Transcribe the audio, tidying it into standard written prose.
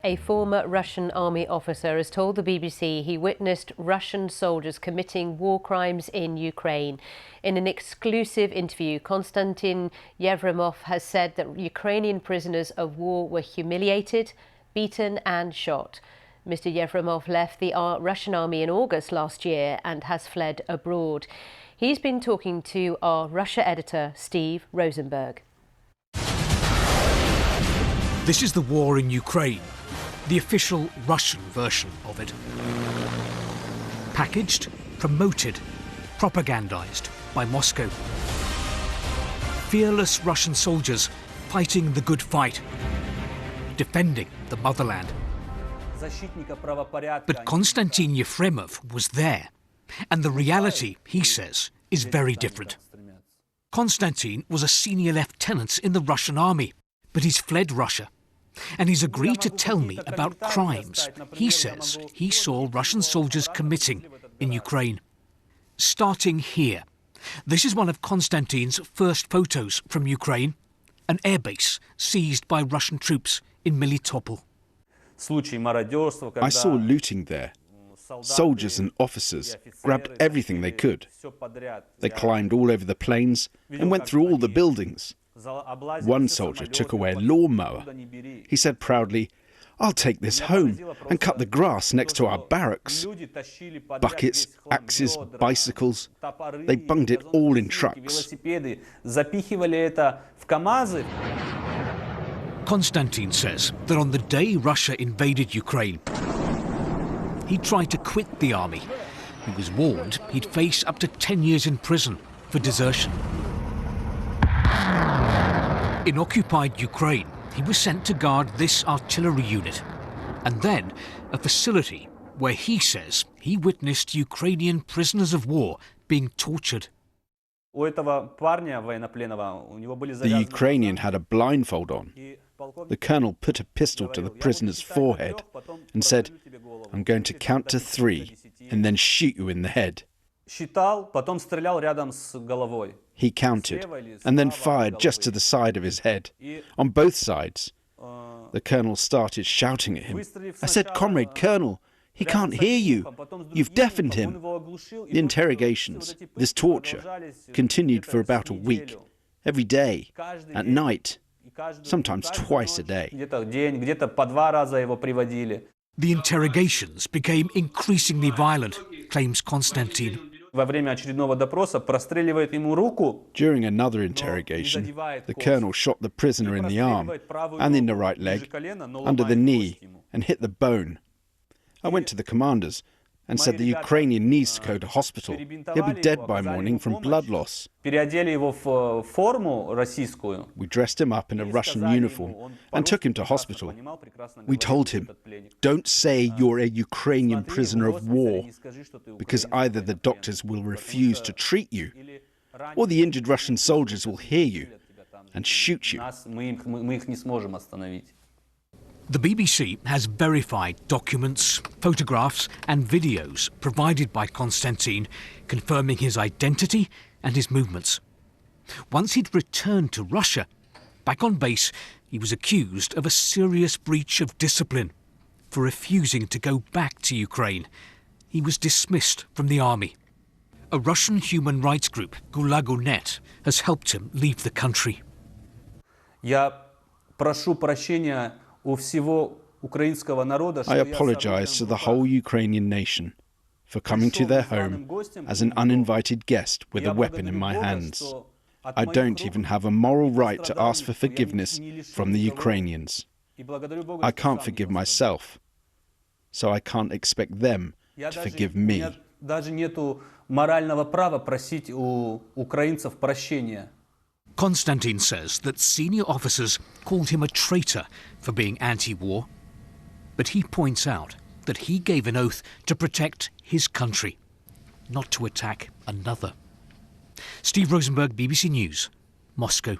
A former Russian army officer has told the BBC he witnessed Russian soldiers committing war crimes in Ukraine. In an exclusive interview, Konstantin Yefremov has said that Ukrainian prisoners of war were humiliated, beaten and shot. Mr. Yefremov left the Russian army in August last year and has fled abroad. He's been talking to our Russia editor, Steve Rosenberg. This is the war in Ukraine. The official Russian version of it. Packaged, promoted, propagandized by Moscow. Fearless Russian soldiers fighting the good fight, defending the motherland. But Konstantin Yefremov was there, and the reality, he says, is very different. Konstantin was a senior lieutenant in the Russian army, but he's fled Russia. And he's agreed to tell me about crimes he says he saw Russian soldiers committing in Ukraine. Starting here. This is one of Konstantin's first photos from Ukraine, an airbase seized by Russian troops in Melitopol. I saw looting there. Soldiers and officers grabbed everything they could. They climbed all over the planes and went through all the buildings. One soldier took away a lawnmower. He said proudly, "I'll take this home and cut the grass next to our barracks." Buckets, axes, bicycles, they bunged it all in trucks. Konstantin says that on the day Russia invaded Ukraine, he tried to quit the army. He was warned he'd face up to 10 years in prison for desertion. In occupied Ukraine, he was sent to guard this artillery unit, and then a facility where he says he witnessed Ukrainian prisoners of war being tortured. The Ukrainian had a blindfold on. The colonel put a pistol to the prisoner's forehead and said, "I'm going to count to 3 and then shoot you in the head." He counted and then fired just to the side of his head, on both sides. The colonel started shouting at him. I said, "Comrade Colonel, he can't hear you. You've deafened him." The interrogations, this torture, continued for about a week, every day, at night, sometimes twice a day. The interrogations became increasingly violent, claims Konstantin. During another interrogation, the colonel shot the prisoner in the arm and in the right leg, under the knee, and hit the bone. I went to the commanders and said the Ukrainian needs to go to hospital. He'll be dead by morning from blood loss. We dressed him up in a Russian uniform and took him to hospital. We told him, "Don't say you're a Ukrainian prisoner of war, because either the doctors will refuse to treat you, or the injured Russian soldiers will hear you and shoot you." The BBC has verified documents, photographs and videos provided by Konstantin confirming his identity and his movements. Once he'd returned to Russia, back on base, he was accused of a serious breach of discipline for refusing to go back to Ukraine. He was dismissed from the army. A Russian human rights group, Gulag.net, has helped him leave the country. I apologize to the whole Ukrainian nation for coming to their home as an uninvited guest with a weapon in my hands. I don't even have a moral right to ask for forgiveness from the Ukrainians. I can't forgive myself, so I can't expect them to forgive me. Konstantin says that senior officers called him a traitor for being anti-war, but he points out that he gave an oath to protect his country, not to attack another. Steve Rosenberg, BBC News, Moscow.